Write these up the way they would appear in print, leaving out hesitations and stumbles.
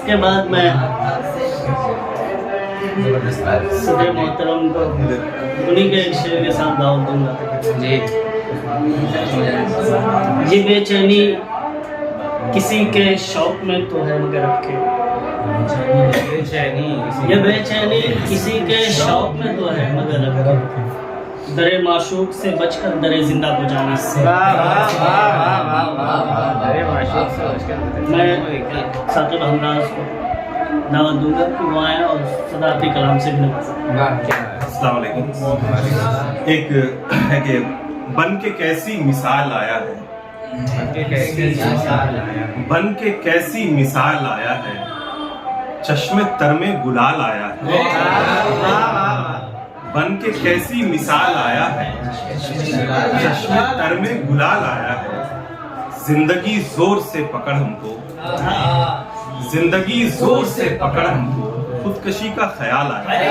इसके बाद मैं सदर मोहतरम को उन्हीं के एक शेर के साथ दावत दूंगा जी। ये बेचैनी किसी के शौक में तो है मगर रखे, ये बेचैनी किसी के शौक में तो है मगर रखे, दरे माशूक से बचकर दरे जिंदा को जाना। मैं साकिब हमराज को दावत दूंगा कि वो आए और सदाती कलाम से भी नवाजें। अस्सलाम वालेकुम। एक है कि बन के कैसी मिसाल आया है, बन के कैसी मिसाल आया है, चश्मे तर में गुलाल आया है। बन के कैसी मिसाल आया है, चश्मे तर में गुलाल आया है। जिंदगी जोर से पकड़ हमको, जिंदगी जोर से पकड़ हमको, खुदकशी का ख्याल आया है।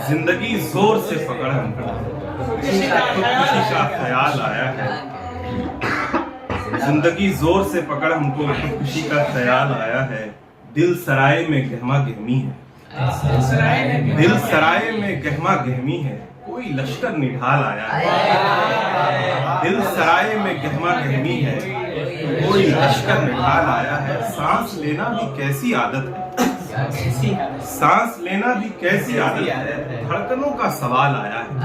जिंदगी जोर से पकड़ हमको, खुदकशी का ख्याल आया है। जिंदगी जोर से पकड़ हमको, खुदकशी का ख्याल आया है। दिल सराय में गहमा गहमी है, दिल सराय में गहमा गहमी है, कोई लश्कर निढाल आया है। दिल सराय में गहमा गहमी है, कोई लश्कर निढाल आया है। सांस लेना भी कैसी आदत है, सांस लेना भी कैसी आदत है, धड़कनों का सवाल आया है।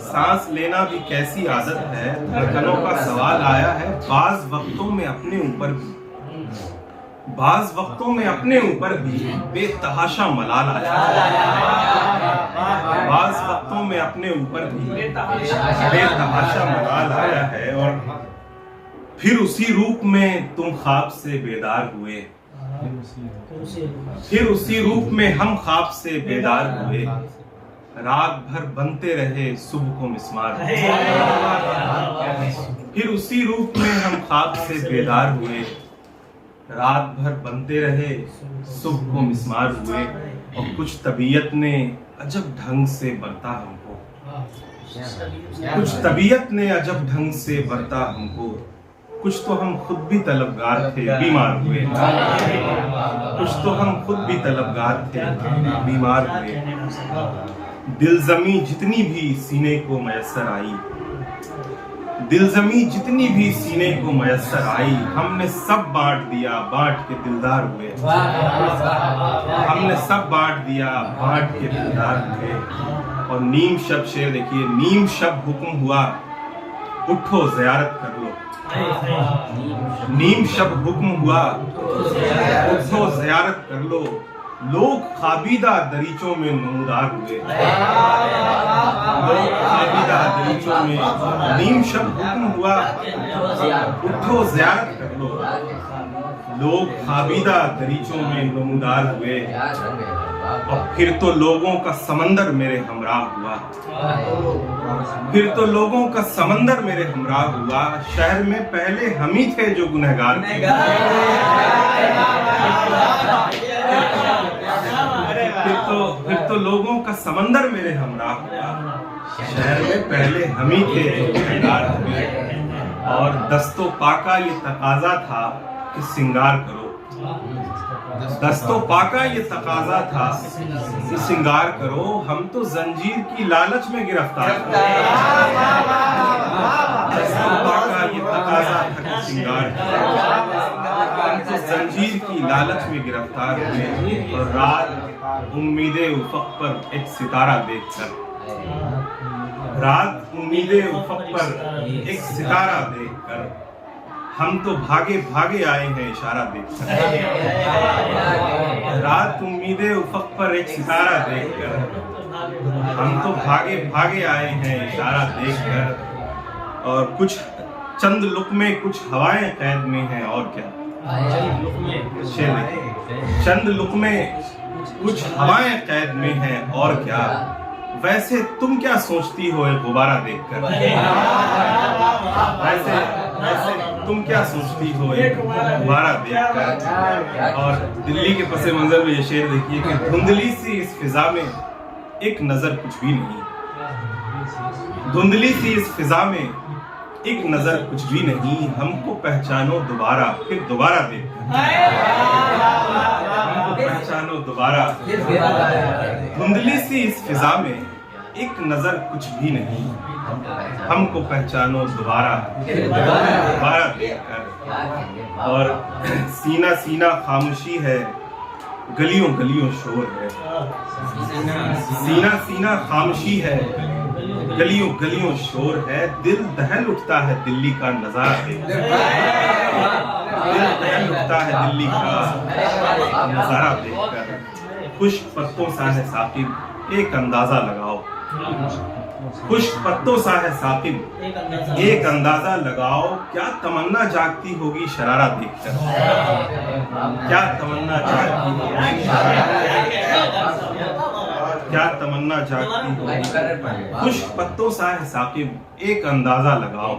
सांस लेना भी कैसी आदत है, धड़कनों का सवाल आया है। बाज वक्तों में अपने ऊपर भी, बाज वक्तों में अपने ऊपर भी बेतहाशा मलाल आया है। बाज वक्तों में अपने ऊपर भी बेतहाशा मलाल आया है। और फिर उसी रूप में तुम ख्वाब से बेदार हुए, फिर उसी रूप में हम ख्वाब से बेदार हुए। रात भर बनते रहे सुबह को मिस्मार, फिर उसी रूप में हम ख्वाब से बेदार हुए। रात भर बनते रहे सुबह को मिस्मार हुए। और कुछ तबीयत ने अजब ढंग से बरता हमको, कुछ तबीयत ने अजब ढंग से बरता हमको। कुछ तो हम खुद भी तलबगार थे बीमार हुए, कुछ तो हम खुद भी तलबगार थे बीमार हुए। दिलजमी जितनी भी सीने को मयस्सर आई, दिलजमी जितनी भी सीने को मयस्सर आई, हमने सब बांट दिया बांट के दिलदार हुए। हमने सब बांट दिया बांट के दिलदार हुए। और नीम शब शेर देखिए, नीम शब हुक्म हुआ उठो ज़ियारत कर लो। नीम शब हुक्म हुआ उठो ज़ियारत कर लो। लोग खाबीदा दरीचों में नमूदार हुए, लोग खाबीदा दरीचों में। नीम शब हुक्म हुआ उठो ज़ियारत कर लो। लोग खाबीदा दरीचों में नमूदार हुए। और फिर तो लोगों का समंदर मेरे हमराह हुआ, फिर तो लोगों का समंदर मेरे हमराह हुआ। शहर में पहले हम ही थे जो गुनहगार थे, फिर तो लोगों का समंदर मेरे हमराह हुआ। शहर में पहले हम ही थे जो गुनहगार थे। और दस्तो पाका ये तकाजा था कि सिंगार करो, दस्तो पाका ये तकाजा था कि सिंगार करो। हम तो जंजीर की लालच में गिरफ्तार थे, दस्तो पाका ये तकाजा था कि सिंगार करो। हम तो जंजीर की लालच में गिरफ्तार हुए। और रात उम्मीदे उफक पर एक सितारा देखकर, रात उम्मीदे उफक पर एक सितारा देखकर, हम तो भागे भागे आए हैं इशारा देखकर। रात उम्मीदें उफक पर एक सितारा देखकर, हम तो भागे भागे आए हैं इशारा देखकर। और कुछ चंद लुक़्मे कुछ हवाएं कैद में हैं और क्या, चंद लुक़्मे कुछ हवाएं कैद में हैं और क्या। वैसे तुम क्या सोचती हो एक गुब्बारा देखकर, वैसे तुम क्या सोचती हो एक गुब्बारा देखकर। और दिल्ली के पसे मंजर में ये शेर देखिए कि धुंधली सी इस फिजा में एक नजर कुछ भी नहीं, धुंधली सी इस फिजा में एक नजर कुछ भी नहीं, हमको पहचानो दोबारा फिर दोबारा देखकर, हमको पहचानो दोबारा। धुंधली सी इस फिजा में एक नजर कुछ भी नहीं, हमको पहचानो दोबारा दोबारा देखकर। और सीना सीना खामोशी है, गलियों गलियों शोर है। सीना सीना खामोशी है, गलियों गलियों शोर है। दिल दहल उठता है दिल्ली का नजारा देखकर, दिल दहल उठता है दिल्ली का नजारा देखकर। खुश्क पत्तों सा है साकिब, एक अंदाजा लगाओ। खुश्क पत्तों सा है साकिब, एक अंदाजा लगाओ। क्या तमन्ना जागती होगी शरारा देखकर, क्या तमन्ना जागती होगी शरारा, क्या तमन्ना जागती होगी। खुश्क पत्तों सा है साकिब, एक अंदाजा लगाओ।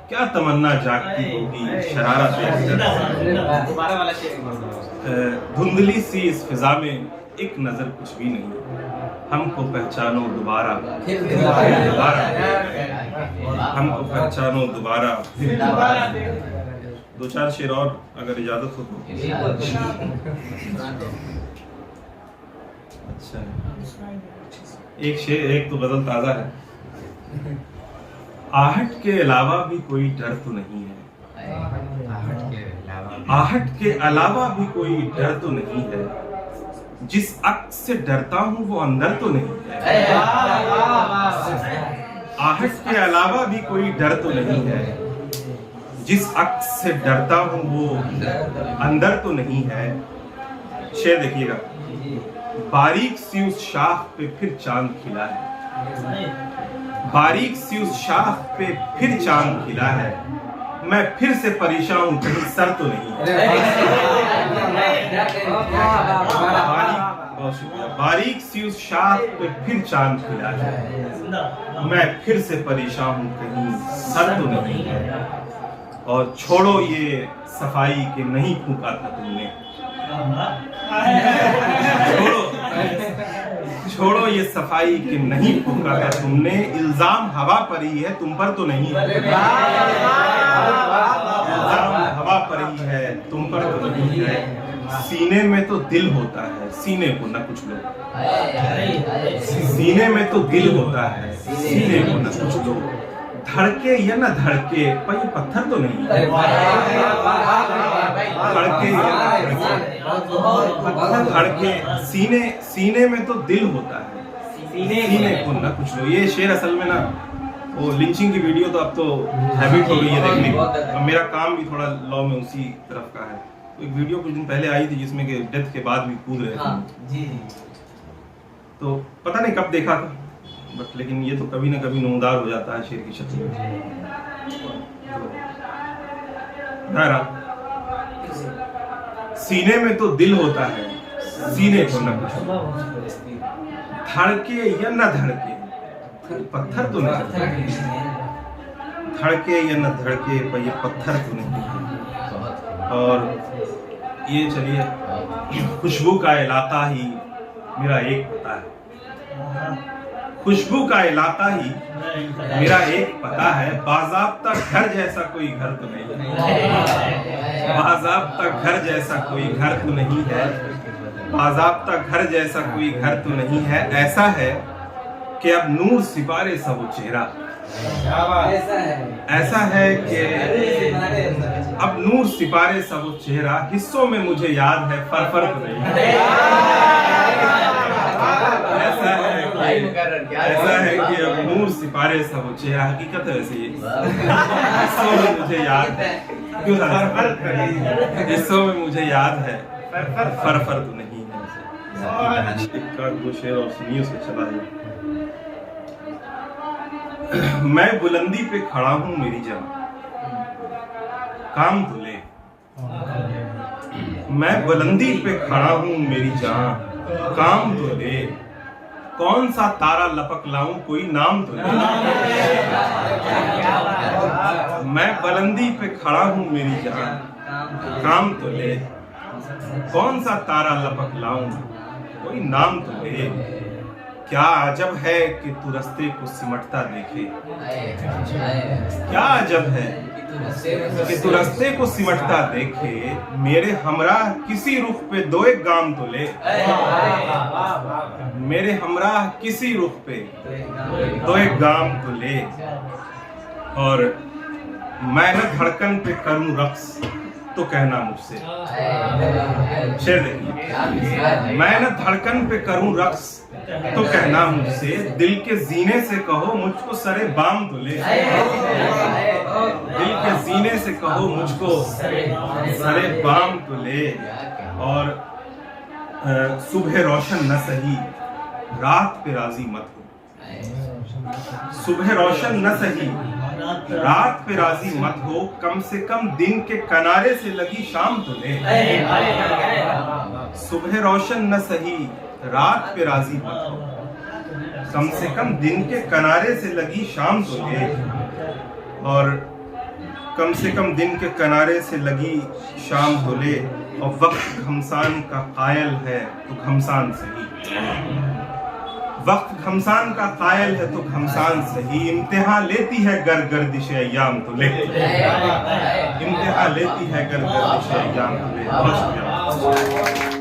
क्या तमन्ना जागती होगी शरारा देखकर। धुंधली सी इस फिजा में एक नजर कुछ भी नहीं, हमको पहचानो दोबारा दोबारा, हमको पहचानो दोबारा। दो चार शेर और अगर इजाजत हो तो। अच्छा, एक शेर, एक तो गजल ताजा है। आहट के अलावा भी कोई डर तो नहीं है, आहट के अलावा भी कोई डर तो नहीं है। जिस अक्स से डरता हूँ वो अंदर तो नहीं है, आहट के अलावा भी कोई डर तो नहीं है। जिस अक्स से डरता हूँ वो अंदर तो नहीं है। शेर देखिएगा। बारीक सी उस शाख पे फिर चांद खिला है, बारीक सी उस शाख पे फिर चांद खिला है। मैं फिर से परेशान हूँ, कहीं सर तो नहीं है। बहुत शुक्रिया। बारीक सी उस शाख पे फिर चांद खिला है, मैं फिर से परेशान हूँ, कहीं सर तो नहीं है। और छोड़ो ये सफाई के नहीं फूका था तुमने, छोड़ो ये सफाई के नहीं फूका था तुमने। इल्जाम हवा पर ही है, तुम पर तो नहीं है। इल्जाम हवा पर ही है, तुम पर तो नहीं है। सीने में तो दिल होता है, सीने को न कुछ लो। सीने में तो दिल होता है, सीने को न कुछ लो। धड़के या न धड़के पर ये पत्थर तो नहीं है। धड़के या न धड़के, सीने सीने में तो दिल होता है, सीने को न कुछ लो। ये शेर असल में ना वो लिंचिंग की वीडियो तो अब तो हैबिट हो गई है देखने की। अब मेरा काम भी थोड़ा लॉ में उसी तरफ का है। तो एक वीडियो कुछ दिन पहले आई थी जिसमें कि डेथ के बाद भी कूद रहे थे। तो पता नहीं कब देखा था, बट लेकिन ये तो कभी ना कभी नमदार हो जाता है शेर की शक्ल में। सीने में तो दिल होता है, सीने को न कुछ। धड़के या न धड़के पत्थर तो नहीं, धड़के या न धड़के पर ये पत्थर तो नहीं। और ये चलिए, खुशबू का इलाका ही मेरा एक पता है, खुशबू का इलाका ही मेरा एक पता है। बाज़ाब्ता घर जैसा कोई घर तो नहीं है, बाज़ाब्ता घर जैसा कोई घर तो नहीं है। बाज़ाब्ता घर जैसा कोई घर तो नहीं है। ऐसा है कि अब नूर सिपारे सा वो चेहरा, ऐसा है कि अब नूर सिपारे सा वो चेहरा। हिस्सों में मुझे याद है, फर तो नहीं है। ऐसा है कि अब नूर सिपारे सा वो चेहरा। हकीकत है वैसे ये, हिस्सों में मुझे याद है, क्यों हिस्सों में मुझे याद है, फर तो नहीं है। एक दो शेर और सुनिए, उसके चला जाए। मैं बुलंदी पे खड़ा हूँ मेरी जान, काम तो ले। मैं बुलंदी पे खड़ा हूँ मेरी जान, काम तो ले। कौन सा तारा लपक लाऊं, कोई नाम तो ले। मैं बुलंदी पे खड़ा हूँ मेरी जान, काम तो ले। कौन सा तारा लपक लाऊं, कोई नाम तो ले। क्या अजब है कि तू रास्ते को सिमटता देखे, क्या अजब है कि तू रास्ते को सिमटता देखे, मेरे हमराह किसी रुख पे दो एक गाम तो ले, मेरे हमराह किसी रुख पे दो एक गाम तो ले। और मैं न धड़कन पे करूं रक्स तो कहना मुझसे, शेर देखिए, मैं न धड़कन पे करूं रक्स तो कहना मुझसे, दिल के जीने से कहो मुझको सरे बाम तो ले, दिल के जीने से कहो मुझको सरे बाम तो ले। और सुबह रोशन न सही रात पे राजी मत हो, सुबह रोशन न सही रात पे राजी मत हो, कम से कम दिन के किनारे से लगी शाम तो ले, सुबह रोशन न सही रात पे राजी मत हो, कम से कम दिन के किनारे से लगी शाम तो ले। और कम से कम दिन के किनारे से लगी शाम तो ले। और वक्त घमसान का कायल है तो घमसान सही, वक्त घमसान का कायल है तो घमसान सही, इम्तिहान लेती है गर्दिश अय्याम तो ले, इम्तिहान लेती है गर्दिश अय्याम तो ले।